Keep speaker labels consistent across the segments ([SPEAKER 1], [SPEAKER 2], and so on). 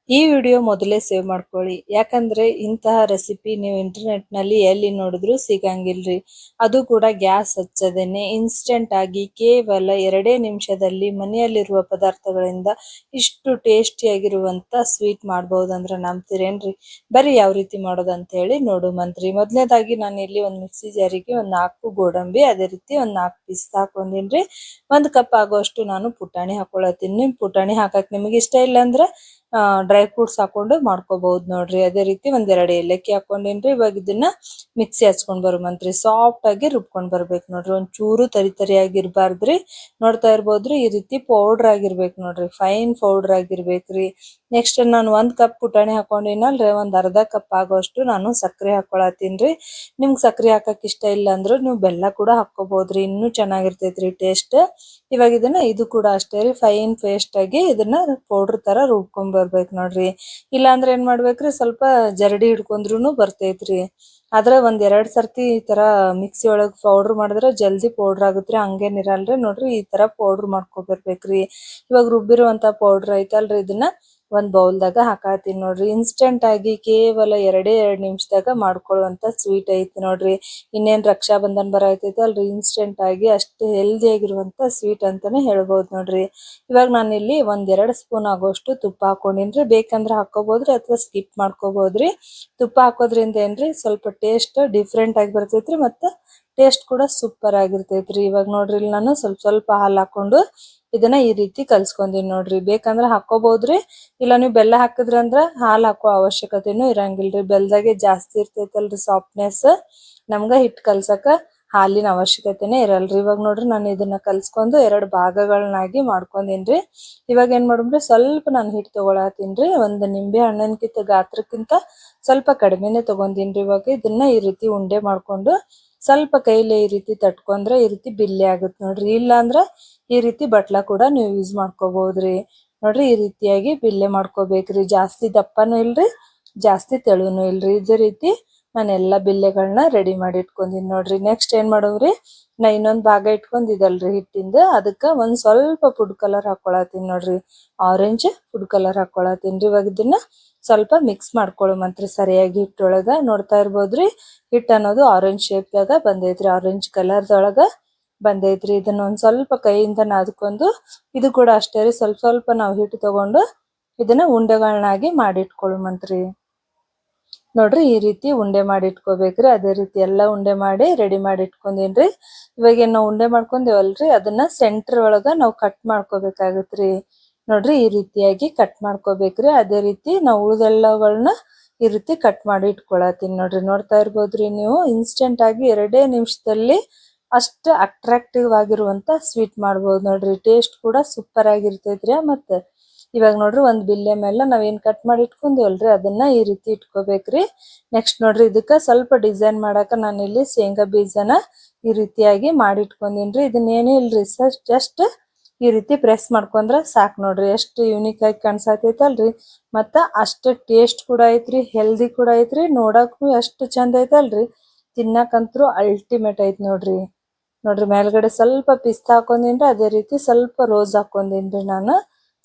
[SPEAKER 1] ಈ ವಿಡಿಯೋ ಮೊದಲೇ ಸೇವ್ ಮಾಡ್ಕೊಳ್ಳಿ, ಯಾಕಂದ್ರೆ ಇಂತಹ ರೆಸಿಪಿ ನೀವು ಇಂಟರ್ನೆಟ್ ನಲ್ಲಿ ಎಲ್ಲಿ ನೋಡಿದ್ರು ಸಿಗಂಗಿಲ್ರಿ. ಅದು ಕೂಡ ಗ್ಯಾಸ್ ಹಚ್ಚದೇನೆ ಇನ್ಸ್ಟೆಂಟ್ ಆಗಿ ಕೇವಲ 2 ನಿಮಿಷದಲ್ಲಿ ಮನೆಯಲ್ಲಿರುವ ಪದಾರ್ಥಗಳಿಂದ ಇಷ್ಟು ಟೇಸ್ಟಿಯಾಗಿರುವಂತ ಸ್ವೀಟ್ ಮಾಡಬಹುದಂದ್ರೆ ನಂಬ್ತೀರೇನ್ರಿ? ಬರೀ ಯಾವ ರೀತಿ ಮಾಡೋದಂತ ಹೇಳಿ ನೋಡುಮಂತ್ರಿ. ಮೊದಲನೇದಾಗಿ ನಾನು ಇಲ್ಲಿ ಒಂದು ಮಿಕ್ಸಿ ಜಾರಿಗೆ ಒಂದು 4 ಗೋಡಂಬಿ, ಅದೇ ರೀತಿ ಒಂದು 4 ಪಿಸ್ತಾ ಹಾಕೊಂಡಿನ್ರಿ. 1 ಕಪ್ ಆಗುವಷ್ಟು ನಾನು ಪುಟಾಣಿ ಹಾಕೊಳತ್ತೀನಿ. ಪುಟಾಣಿ ಹಾಕಕ್ ನಿಮಗೆ ಇಷ್ಟ ಇಲ್ಲ ಅಂದ್ರೆ ಡ್ರೈ ಫ್ರೂಟ್ಸ್ ಹಾಕೊಂಡು ಮಾಡ್ಕೋಬಹುದು ನೋಡ್ರಿ. ಅದೇ ರೀತಿ 1-2 ಏಲಕ್ಕಿ ಹಾಕೊಂಡಿನ್ರಿ. ಇವಾಗ ಇದನ್ನ ಮಿಕ್ಸಿ ಹಚ್ಕೊಂಡ್ ಬರುಮಂತ್ರಿ. ಸಾಫ್ಟ್ ಆಗಿ ರುಬ್ಕೊಂಡ್ ಬರ್ಬೇಕು ನೋಡ್ರಿ. ಒಂದ್ ಚೂರು ತರಿಯಾಗಿ ಇರ್ಬಾರ್ದ್ರಿ. ನೋಡ್ತಾ ಇರ್ಬೋದ್ರಿ, ಈ ರೀತಿ ಪೌಡರ್ ಆಗಿರ್ಬೇಕು ನೋಡ್ರಿ, ಫೈನ್ ಪೌಡರ್ ಆಗಿರ್ಬೇಕ್ರಿ. ನೆಕ್ಸ್ಟ್ ನಾನು 1 ಕಪ್ ಪುಟಾಣಿ ಹಾಕೊಂಡಿನಲ್ರಿ, ಒಂದ್ ಅರ್ಧ ಕಪ್ ಆಗೋಷ್ಟು ನಾನು ಸಕ್ಕರೆ ಹಾಕೊಳತ್ತೀನ್ರಿ. ನಿಮ್ಗೆ ಸಕ್ಕರೆ ಹಾಕಕ್ ಇಷ್ಟ ಇಲ್ಲ ಅಂದ್ರೂ ನೀವು ಬೆಲ್ಲ ಕೂಡ ಹಾಕೋಬಹುದ್ರಿ, ಇನ್ನೂ ಚೆನ್ನಾಗಿರ್ತೈತ್ರಿ ಟೇಸ್ಟ್. ಇವಾಗ ಇದು ಕೂಡ ಅಷ್ಟೇ ರೀ, ಫೈನ್ ಪೇಸ್ಟ್ ಆಗಿ ಇದನ್ನ ಪೌಡರ್ ತರ ರುಬ್ಕೊಂಡ್ ಬರ್ಬೇಕು ನೋಡ್ರಿ. ಇಲ್ಲ ಅಂದ್ರೆ ಏನ್ ಮಾಡ್ಬೇಕ್ರಿ, ಸ್ವಲ್ಪ ಜರಡಿ ಹಿಡ್ಕೊಂಡ್ರುನು ಬರ್ತೈತ್ರಿ. ಆದ್ರೆ 1-2 ಸರ್ತಿ ಈ ತರ ಮಿಕ್ಸಿ ಒಳಗ್ ಪೌಡರ್ ಮಾಡಿದ್ರೆ ಜಲ್ದಿ ಪೌಡರ್ ಆಗುತ್ರಿ, ಹಂಗೇನಿರಲ್ರಿ. ನೋಡ್ರಿ ಈ ತರ ಪೌಡರ್ ಮಾಡ್ಕೊಬರ್ಬೇಕ್ರಿ. ಇವಾಗ ರುಬ್ಬಿರುವಂತ ಪೌಡರ್ ಐತಲ್ರಿ, ಇದನ್ನ ಒಂದ್ ಬೌಲ್ದಾಗ ಹಾಕಾತೀನಿ ನೋಡ್ರಿ. ಇನ್ಸ್ಟೆಂಟ್ ಆಗಿ ಕೇವಲ 2 ನಿಮಿಷದಾಗ ಮಾಡ್ಕೊಳ್ಳುವಂತ ಸ್ವೀಟ್ ಐತಿ ನೋಡ್ರಿ. ಇನ್ನೇನ್ ರಕ್ಷಾ ಬಂಧನ್ ಬರತೈತಿ ಅಲ್ರಿ, ಇನ್ಸ್ಟೆಂಟ್ ಆಗಿ ಅಷ್ಟೇ ಹೆಲ್ದಿ ಆಗಿರುವಂತ ಸ್ವೀಟ್ ಅಂತಾನೆ ಹೇಳ್ಬಹುದು ನೋಡ್ರಿ. ಇವಾಗ ನಾನು ಇಲ್ಲಿ 1-2 ಸ್ಪೂನ್ ಆಗೋಷ್ಟು ತುಪ್ಪ ಹಾಕೊಂಡಿನ್ರಿ. ಬೇಕಂದ್ರೆ ಹಾಕೋಬಹುದ್ರಿ ಅಥವಾ ಸ್ಕಿಪ್ ಮಾಡ್ಕೋಬಹುದ್ರಿ. ತುಪ್ಪ ಹಾಕೋದ್ರಿಂದ ಏನ್ರಿ ಸ್ವಲ್ಪ ಟೇಸ್ಟ್ ಡಿಫ್ರೆಂಟ್ ಆಗಿ ಬರ್ತೈತ್ರಿ, ಮತ್ತೆ ಟೇಸ್ಟ್ ಕೂಡ ಸೂಪರ್ ಆಗಿರ್ತೈತ್ರಿ. ಇವಾಗ ನೋಡ್ರಿ ಇಲ್ಲಿ ನಾನು ಸ್ವಲ್ಪ ಹಾಲು ಹಾಕೊಂಡು ಇದನ್ನ ಈ ರೀತಿ ಕಲ್ಸ್ಕೊಂದಿನಿ ನೋಡ್ರಿ. ಬೇಕಂದ್ರ ಹಾಕೋಬಹುದ್ರಿ, ಇಲ್ಲ ನೀವು ಬೆಲ್ಲ ಹಾಕಿದ್ರಂದ್ರ ಹಾಲು ಹಾಕೋ ಅವಶ್ಯಕತೆನೂ ಇರಂಗಿಲ್ರಿ. ಬೆಲ್ಲದಾಗೆ ಜಾಸ್ತಿ ಇರ್ತೈತಲ್ರಿ ಸಾಫ್ಟ್ನೆಸ್, ನಮ್ಗ ಹಿಟ್ ಕಲ್ಸಕ ಹಾಲಿನ ಅವಶ್ಯಕತೆನೇ ಇರಲ್ರಿ. ಇವಾಗ ನೋಡ್ರಿ ನಾನು ಇದನ್ನ ಕಲ್ಸ್ಕೊಂಡು 2 ಭಾಗಗಳನ್ನಾಗಿ ಮಾಡ್ಕೊಂಡಿನ್ರಿ. ಇವಾಗ ಏನ್ ಮಾಡುಮ್ರಿ, ಸ್ವಲ್ಪ ನಾನು ಹಿಟ್ಟು ತಗೊಳತ್ತೀನ್ರಿ. ಒಂದು ನಿಂಬೆ ಹಣ್ಣಿನಕಿಂತ ಗಾತ್ರಕ್ಕಿಂತ ಸ್ವಲ್ಪ ಕಡಿಮೆನೆ ತಗೊಂಡಿನ್ರಿ. ಇವಾಗ ಇದನ್ನ ಈ ರೀತಿ ಉಂಡೆ ಮಾಡ್ಕೊಂಡು ಸ್ವಲ್ಪ ಕೈಲಿ ಈ ರೀತಿ ತಟ್ಕೊಂಡ್ರೆ ಈ ರೀತಿ ಬಿಲ್ಲಿ ಆಗುತ್ತೆ ನೋಡ್ರಿ. ಇಲ್ಲ ಅಂದ್ರ ಈ ರೀತಿ ಬಟ್ಲಾ ಕೂಡ ನೀವು ಯೂಸ್ ಮಾಡ್ಕೋಬಹುದ್ರಿ. ನೋಡ್ರಿ ಈ ರೀತಿಯಾಗಿ ಬಿಲ್ಲೆ ಮಾಡ್ಕೋಬೇಕ್ರಿ. ಜಾಸ್ತಿ ದಪ್ಪನೂ ಇಲ್ರಿ, ಜಾಸ್ತಿ ತೆಳುನು ಇಲ್ರಿ. ಇದೇ ರೀತಿ ನಾನು ಎಲ್ಲಾ ಬಿಲ್ಲೆಗಳನ್ನ ರೆಡಿ ಮಾಡಿ ಇಟ್ಕೊಂಡಿನಿ ನೋಡ್ರಿ. ನೆಕ್ಸ್ಟ್ ಏನ್ ಮಾಡೋವ್ರಿ, ನಾ ಇನ್ನೊಂದ್ ಭಾಗ ಇಟ್ಕೊಂಡಿದಲ್ರಿ ಹಿಟ್ಟಿಂದ, ಅದಕ್ಕ ಒಂದ್ ಸ್ವಲ್ಪ ಫುಡ್ ಕಲರ್ ಹಾಕೊಳತೀನಿ ನೋಡ್ರಿ. ಆರೆಂಜ್ ಫುಡ್ ಕಲರ್ ಹಾಕೊಳತೀನ್ರಿ. ಇವಾಗ ಇದನ್ನ ಸ್ವಲ್ಪ ಮಿಕ್ಸ್ ಮಾಡ್ಕೊಳ್ಳುಮಂತ್ರಿ ಸರಿಯಾಗಿ ಹಿಟ್ಟೊಳಗ. ನೋಡ್ತಾ ಇರ್ಬೋದ್ರಿ, ಹಿಟ್ ಅನ್ನೋದು ಆರೆಂಜ್ ಶೇಪ್ ದಾಗ ಬಂದೈತ್ರಿ, ಆರೆಂಜ್ ಕಲರ್ದೊಳಗ ಬಂದೈತ್ರಿ. ಇದನ್ನ ಒಂದ್ ಸ್ವಲ್ಪ ಕೈಯಿಂದ ನಾದ್ಕೊಂಡು, ಇದು ಕೂಡ ಅಷ್ಟೇ ರೀ, ಸ್ವಲ್ಪ ನಾವು ಹಿಟ್ಟು ತಗೊಂಡು ಇದನ್ನ ಉಂಡೆಗಳನ್ನಾಗಿ ಮಾಡಿಟ್ಕೊಳ್ಳುಮಂತ್ರಿ. ನೋಡ್ರಿ ಈ ರೀತಿ ಉಂಡೆ ಮಾಡಿ ಇಟ್ಕೋಬೇಕ್ರಿ. ಅದೇ ರೀತಿ ಎಲ್ಲಾ ಉಂಡೆ ಮಾಡಿ ರೆಡಿ ಮಾಡಿ ಇಟ್ಕೊಂಡಿನ್ರಿ. ಇವಾಗ ನಾವು ಉಂಡೆ ಮಾಡ್ಕೊಂಡೇವಲ್ರಿ, ಅದನ್ನ ಸೆಂಟರ್ ಒಳಗ ನಾವು ಕಟ್ ಮಾಡ್ಕೋಬೇಕಾಗತ್ರಿ. ನೋಡ್ರಿ ಈ ರೀತಿಯಾಗಿ ಕಟ್ ಮಾಡ್ಕೋಬೇಕ್ರಿ. ಅದೇ ರೀತಿ ನಾವು ಉಳಿದೆಲ್ಲಗಳನ್ನ ಈ ರೀತಿ ಕಟ್ ಮಾಡಿ ಇಟ್ಕೊಳತೀನಿ ನೋಡ್ರಿ. ನೋಡ್ತಾ ಇರ್ಬೋದ್ರಿ ನೀವು, ಇನ್ಸ್ಟೆಂಟ್ ಆಗಿ 2 ನಿಮಿಷದಲ್ಲಿ ಅಷ್ಟು ಅಟ್ರಾಕ್ಟಿವ್ ಆಗಿರುವಂತ ಸ್ವೀಟ್ ಮಾಡ್ಬೋದು ನೋಡ್ರಿ. ಟೇಸ್ಟ್ ಕೂಡ ಸೂಪರ್ ಆಗಿರ್ತೈತ್ರಿ. ಮತ್ತೆ ಇವಾಗ ನೋಡ್ರಿ ಒಂದ್ ಬಿಲ್ಲೆ ಮೇಲೆ ನಾವೇನ್ ಕಟ್ ಮಾಡಿ ಇಟ್ಕೊಂಡೇವಲ್ರಿ, ಅದನ್ನ ಈ ರೀತಿ ಇಟ್ಕೋಬೇಕ್ರಿ. ನೆಕ್ಸ್ಟ್ ನೋಡ್ರಿ ಇದಕ್ಕ ಸ್ವಲ್ಪ ಡಿಸೈನ್ ಮಾಡಾಕ ನಾನು ಇಲ್ಲಿ ಶೇಂಗಾ ಬೀಜನ ಈ ರೀತಿಯಾಗಿ ಮಾಡಿ ಇಟ್ಕೊಂಡಿನ್ರಿ. ಇದನ್ನ ಏನೇ ಇಲ್ರಿ, ಜಸ್ಟ್ ಈ ರೀತಿ ಪ್ರೆಸ್ ಮಾಡ್ಕೊಂಡ್ರ ಸಾಕ್ ನೋಡ್ರಿ. ಎಷ್ಟು ಯೂನಿಕ್ ಆಗಿ ಕಾಣಿಸತೈತಲ್ರಿ, ಮತ್ತ ಅಷ್ಟ ಟೇಸ್ಟ್ ಕೂಡ ಐತ್ರಿ, ಹೆಲ್ದಿ ಕೂಡ ಐತ್ರಿ, ನೋಡಕ್ಕೂ ಎಷ್ಟು ಚಂದ ಐತಲ್ರಿ, ತಿನ್ನಕಂತ್ರು ಅಲ್ಟಿಮೇಟ್ ಐತ್ ನೋಡ್ರಿ. ನೋಡ್ರಿ ಮೇಲ್ಗಡೆ ಸ್ವಲ್ಪ ಪಿಸ್ತಾ ಹಾಕೊಂಡಿನ್ರಿ, ಅದೇ ರೀತಿ ಸ್ವಲ್ಪ ರೋಸ್ ಹಾಕೊಂಡಿನ್ರಿ ನಾನು,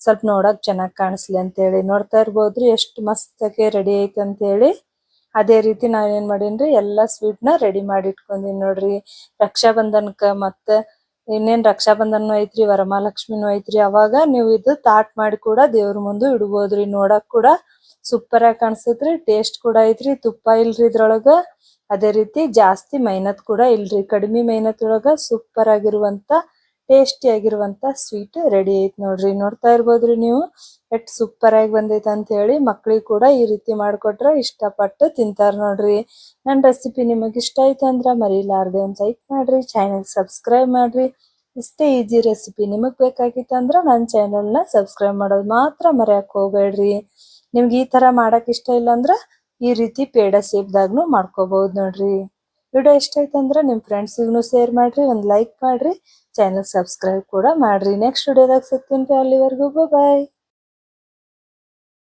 [SPEAKER 1] ಸ್ವಲ್ಪ ನೋಡಕ್ ಚೆನ್ನಾಗ್ ಕಾಣಿಸ್ಲಿ ಅಂತ ಹೇಳಿ. ನೋಡ್ತಾ ಇರ್ಬೋದ್ರಿ ಎಷ್ಟು ಮಸ್ತಾಗಿ ರೆಡಿ ಐತಿ ಅಂತ ಹೇಳಿ. ಅದೇ ರೀತಿ ನಾನ್ ಏನ್ ಮಾಡೀನ್ರಿ, ಎಲ್ಲಾ ಸ್ವೀಟ್ ನ ರೆಡಿ ಮಾಡಿ ಇಟ್ಕೊಂಡಿನಿ ನೋಡ್ರಿ. ರಕ್ಷಾ ಬಂಧನಕ್ಕ ಮತ್ತೆ ಇನ್ನೇನ್ ರಕ್ಷಾ ಬಂಧನ ಐತ್ರಿ, ವರಮಹಾಲಕ್ಷ್ಮಿನೂ ಐತ್ರಿ, ಅವಾಗ ನೀವು ಇದು ತಾಟ್ ಮಾಡಿ ಕೂಡ ದೇವ್ರ ಮುಂದೆ ಇಡ್ಬೋದ್ರಿ. ನೋಡಕ್ ಕೂಡ ಸೂಪರ್ ಆಗಿ ಕಾಣಿಸ್ತೈತ್ರಿ, ಟೇಸ್ಟ್ ಕೂಡ ಐತ್ರಿ. ತುಪ್ಪ ಇಲ್ರಿ ಇದ್ರೊಳಗ, ಅದೇ ರೀತಿ ಜಾಸ್ತಿ ಮೆಹನತ್ ಕೂಡ ಇಲ್ರಿ, ಕಡಿಮೆ ಮೆಹನತ್ ಒಳಗ ಸೂಪರ್ ಆಗಿರುವಂತ ಟೇಸ್ಟಿ ಆಗಿರುವಂತ ಸ್ವೀಟ್ ರೆಡಿ ಐತ್ ನೋಡ್ರಿ. ನೋಡ್ತಾ ಇರ್ಬೋದ್ರಿ ನೀವು ಎಷ್ಟ್ ಸೂಪರ್ ಆಗಿ ಬಂದೈತೆ ಅಂತ ಹೇಳಿ. ಮಕ್ಳಿಗೆ ಕೂಡ ಈ ರೀತಿ ಮಾಡ್ಕೊಟ್ರ ಇಷ್ಟಪಟ್ಟು ತಿಂತಾರ ನೋಡ್ರಿ. ನನ್ನ ರೆಸಿಪಿ ನಿಮಗೆ ಇಷ್ಟ ಆಯ್ತು ಅಂದ್ರ ಮರಿಲಾರ್ದೆ ಒಂದ್ ಲೈಕ್ ಮಾಡ್ರಿ, ಚಾನೆಲ್ ಸಬ್ಸ್ಕ್ರೈಬ್ ಮಾಡ್ರಿ. ಇಷ್ಟೇ ಈಜಿ ರೆಸಿಪಿ ನಿಮಗ್ ಬೇಕಾಗಿತ್ತು ಅಂದ್ರ ನನ್ನ ಚಾನೆಲ್ನ ಸಬ್ಸ್ಕ್ರೈಬ್ ಮಾಡೋದು ಮಾತ್ರ ಮರೆಯಕ್ ಹೋಗ್ಬೇಡ್ರಿ. ನಿಮ್ಗೆ ಈ ತರ ಮಾಡಕ್ ಇಷ್ಟ ಇಲ್ಲ ಅಂದ್ರ ಈ ರೀತಿ ಪೇಡ ಸೇಪ್ದಾಗ್ನು ಮಾಡ್ಕೋಬಹುದು ನೋಡ್ರಿ. ವಿಡಿಯೋ ಇಷ್ಟ ಆಯ್ತು ಅಂದ್ರೆ ನಿಮ್ ಫ್ರೆಂಡ್ಸಿಗೂ ಶೇರ್ ಮಾಡ್ರಿ, ಒಂದ್ ಲೈಕ್ ಮಾಡ್ರಿ, ಚಾನೆಲ್ ಸಬ್ಸ್ಕ್ರೈಬ್ ಕೂಡ ಮಾಡ್ರಿ. ನೆಕ್ಸ್ಟ್ ವಿಡಿಯೋದಾಗ ಸಿಗ್ತೀನಿ, ಅಲ್ಲಿವರೆಗೂ ಬಾಯ್.